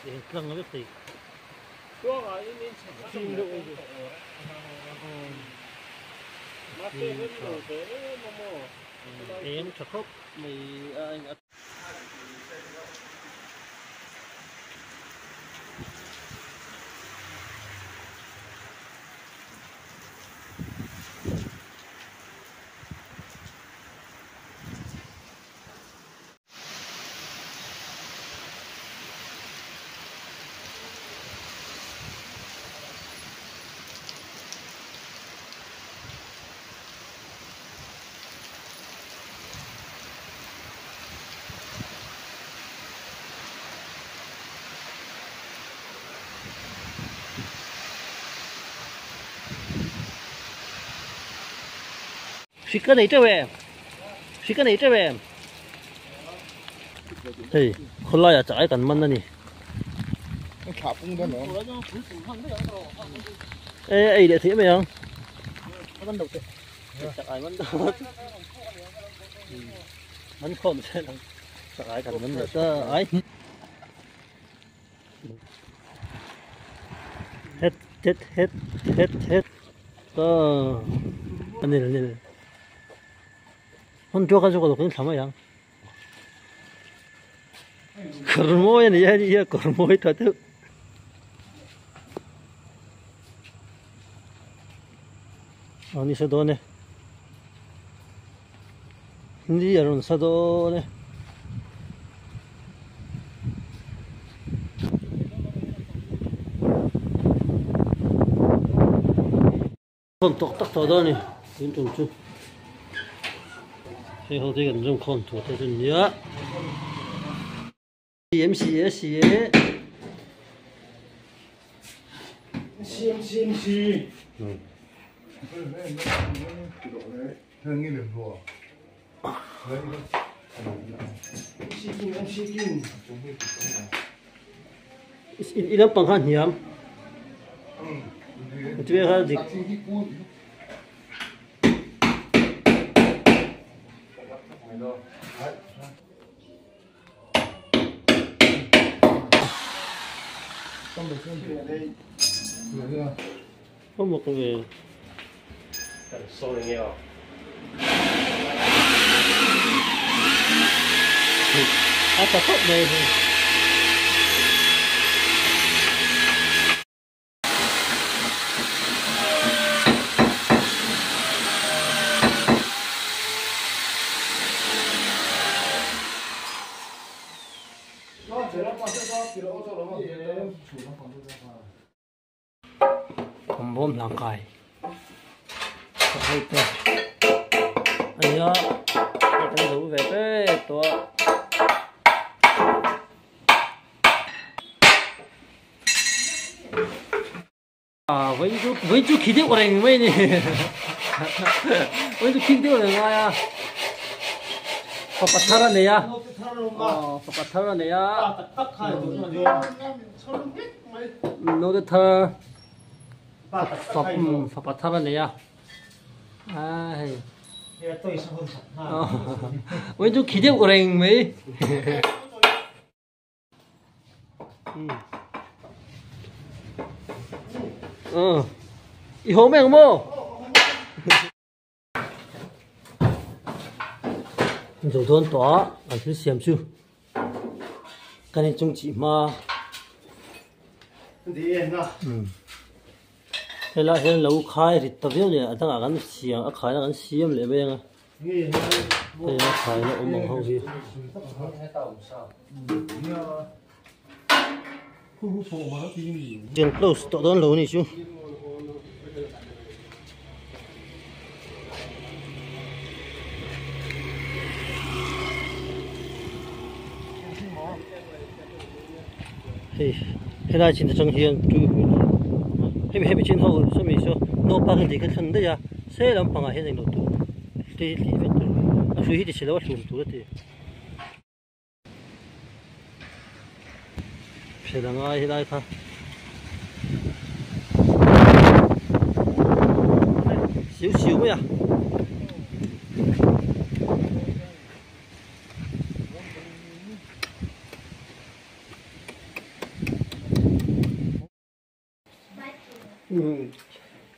để căng nó biết gì chim độ em chặt khúc mì anh cái này trở về cái này trở về thì không lo là trái cần mân đó nhỉ ê để thế mày không mân đầu chặt ai mân đầu mân khom sẽ là chặt ai cần mân được ấy hết anh này 혼자 가지고도 그냥 담아야. 그런 모양이 이게 그런 모양이 다들. 아니 사도네. hindi yaron 사도네. con 똑딱 더더니 좀 좀.最后这个人看图在这里啊，写，嗯，一两帮看盐，这边还得。không một cái về sôi nghèo à tập tốt đây thôi bom lang kai hay thế anh nhá cái đủ về cái to với chú khí tiết của anh mấy nè với chú khí tiết của anh à papa thara này à papa thara này à nó được thơ papa thara này à ai với chú khí tiết của anh mấy 이 homem irmão rồi thôn tỏa anh cứ xem chứ cái này trông chị mà thế là lâu khai thì tập yếu này thằng ăn xiềng khai là ăn xiêm lại bây giờ đây là khai nó ôm bằng hông gì trên close tọt đón lâu này chứ hiện nay chính là trong hiện hay bị trên hậu số mình số nô ba cái gì cái thân đấy à sẽ làm bằng hiện nay nô tu thì nó suy thì sẽ là chuyện tu đấy sẽ là ngay hiện nay thôi xíu mới à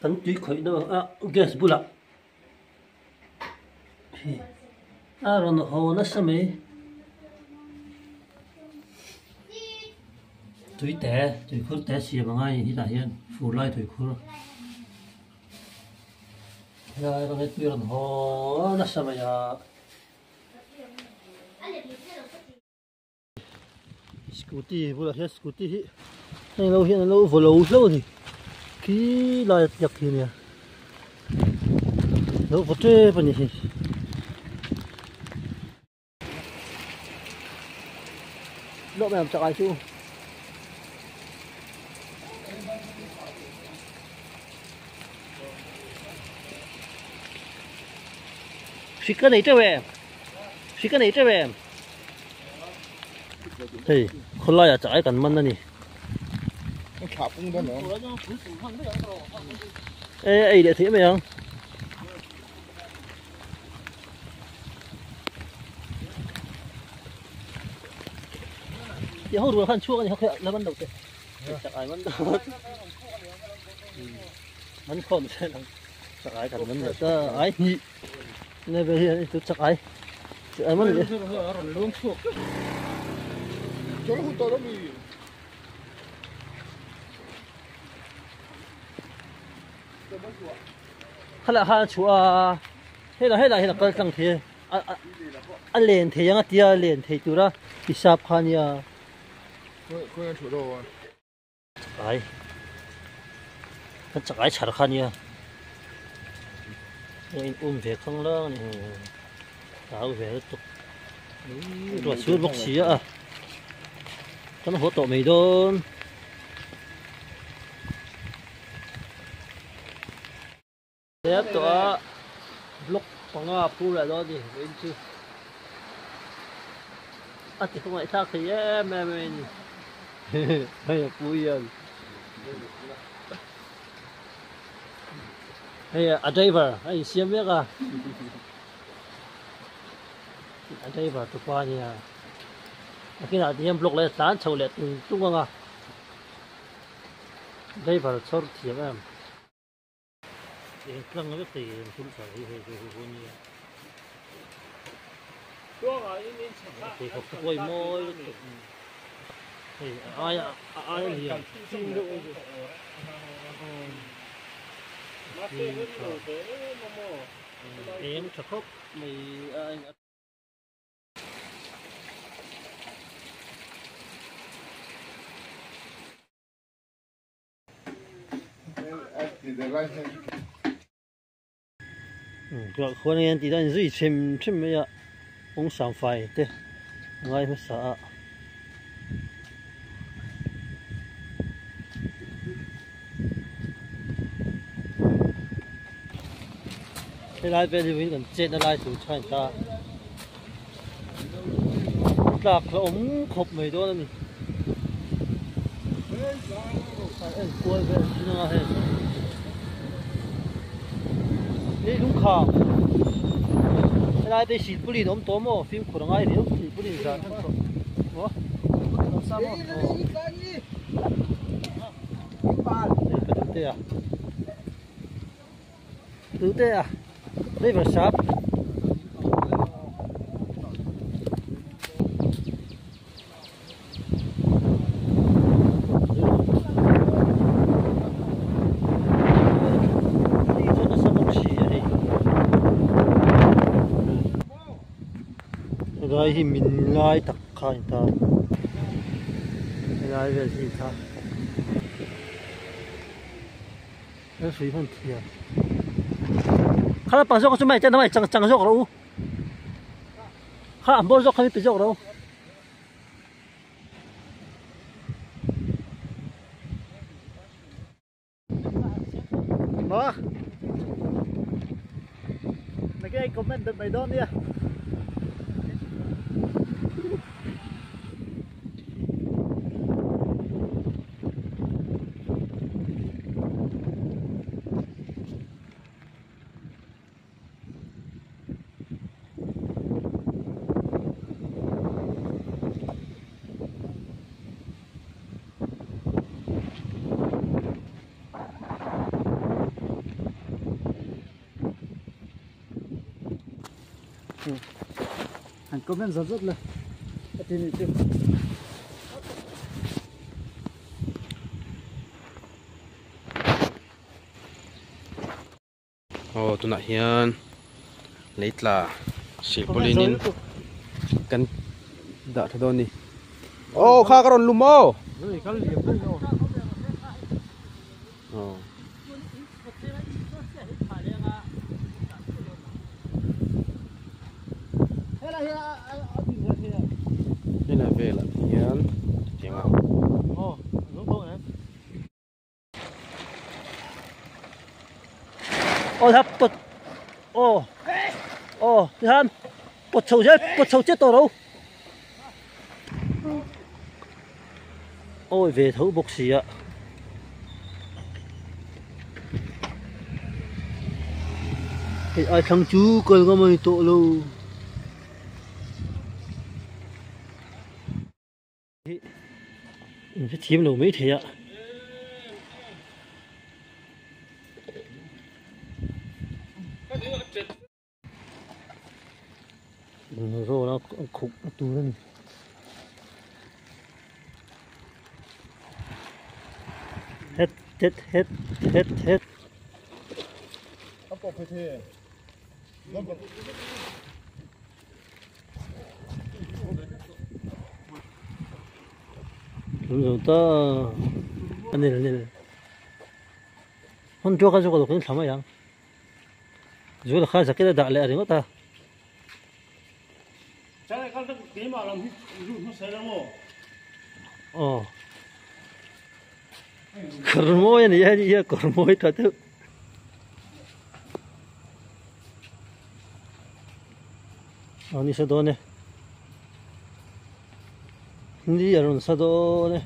Tấn túy khởi đâu gas bula rồi nó hồ nó sao mấy túy khởi té xìa bằng ai thì tại hiện phủ lại túy khởi rồi nó túy làm hồ nó sao mấy scooty bula hết scooty này lâu hiện lâu vừa lâu thì khi lại giặc thì nè lâu vừa chơi bên này độ mềm chọn ai chú xí cái này chơi về thì không lại chạy cần mân này ê để thế mày không thì hốt vừa khăn chua thì học là bắt đầu thế chắc ai bắt đầu vẫn còn sẽ là chắc ai cần vẫn được ai nhị này về hiện tôi chắc ai mất rồi hay là chúa hay là cái tăng thế lên thế yang tia lên thế tu ra hisap khania khuya chủ đâu ai chắc ai chả khania nên về không lo này tao về tục rồi suốt bốc xí à nó hỗ trợ mày đôn thế tụi lúc bằng phu lại đó thì bên chứ thì không phải sao thì em hay là vui rồi hay là driver hay xem biết à driver tụi qua nhà khi nào thì em lúc lại tán sầu lệ trung không à driver sâu thiệt em 그런 거 없대 불사 이거 좋아가 이미 참 거의 뭐 이렇게 아야 아야 em thật khóc mày anh cái con này thì đang duy chim mấy ạ ông sáng phải thế ngay mới sợ cái này bây giờ mình cần chết nó lại thủ cho người ta lạc là ống khộp mấy đôi này em quay về nó hết đây đúng không cái này để xịt bụi đốm tôm mà phim của nó ngay thì xịt bụi ra thân rồi đó sao mà tứ tê à đây vào sáp rồi thì mình lại tập khai ta lại về gì ta cái suy phân thiệt khá bằng dốc cho mày chân nó mày chẳng dốc đâu khá ẩm bố dốc không biết dốc đâu đó mấy cái comment được mày đón đi à comment rất là cái này chứ tụi nãy hiền lấy là sĩ polinin căn đã thay đổi đi khá cái lùm ô rồi cái liệp đấy đâu đây là về là hiền tiếng nào đúng không em thắp bật thứ hai bật sầu chết tôi đâu ôi về thấu bốc xì ạ thì ai thằng chú cười có mày tội lâu cái chim đầu mấy thế ạ rồi nó khủng tù lên hết ấp bọc phải thế rồi ta anh này hôm trước 가지고 그냥 담아야 rồi khai cái đã lại rồi ta cái cái mà làm nó sẽ làm kormoy này ya kormoy ta tu ni sa do ne ni yaron sa do ne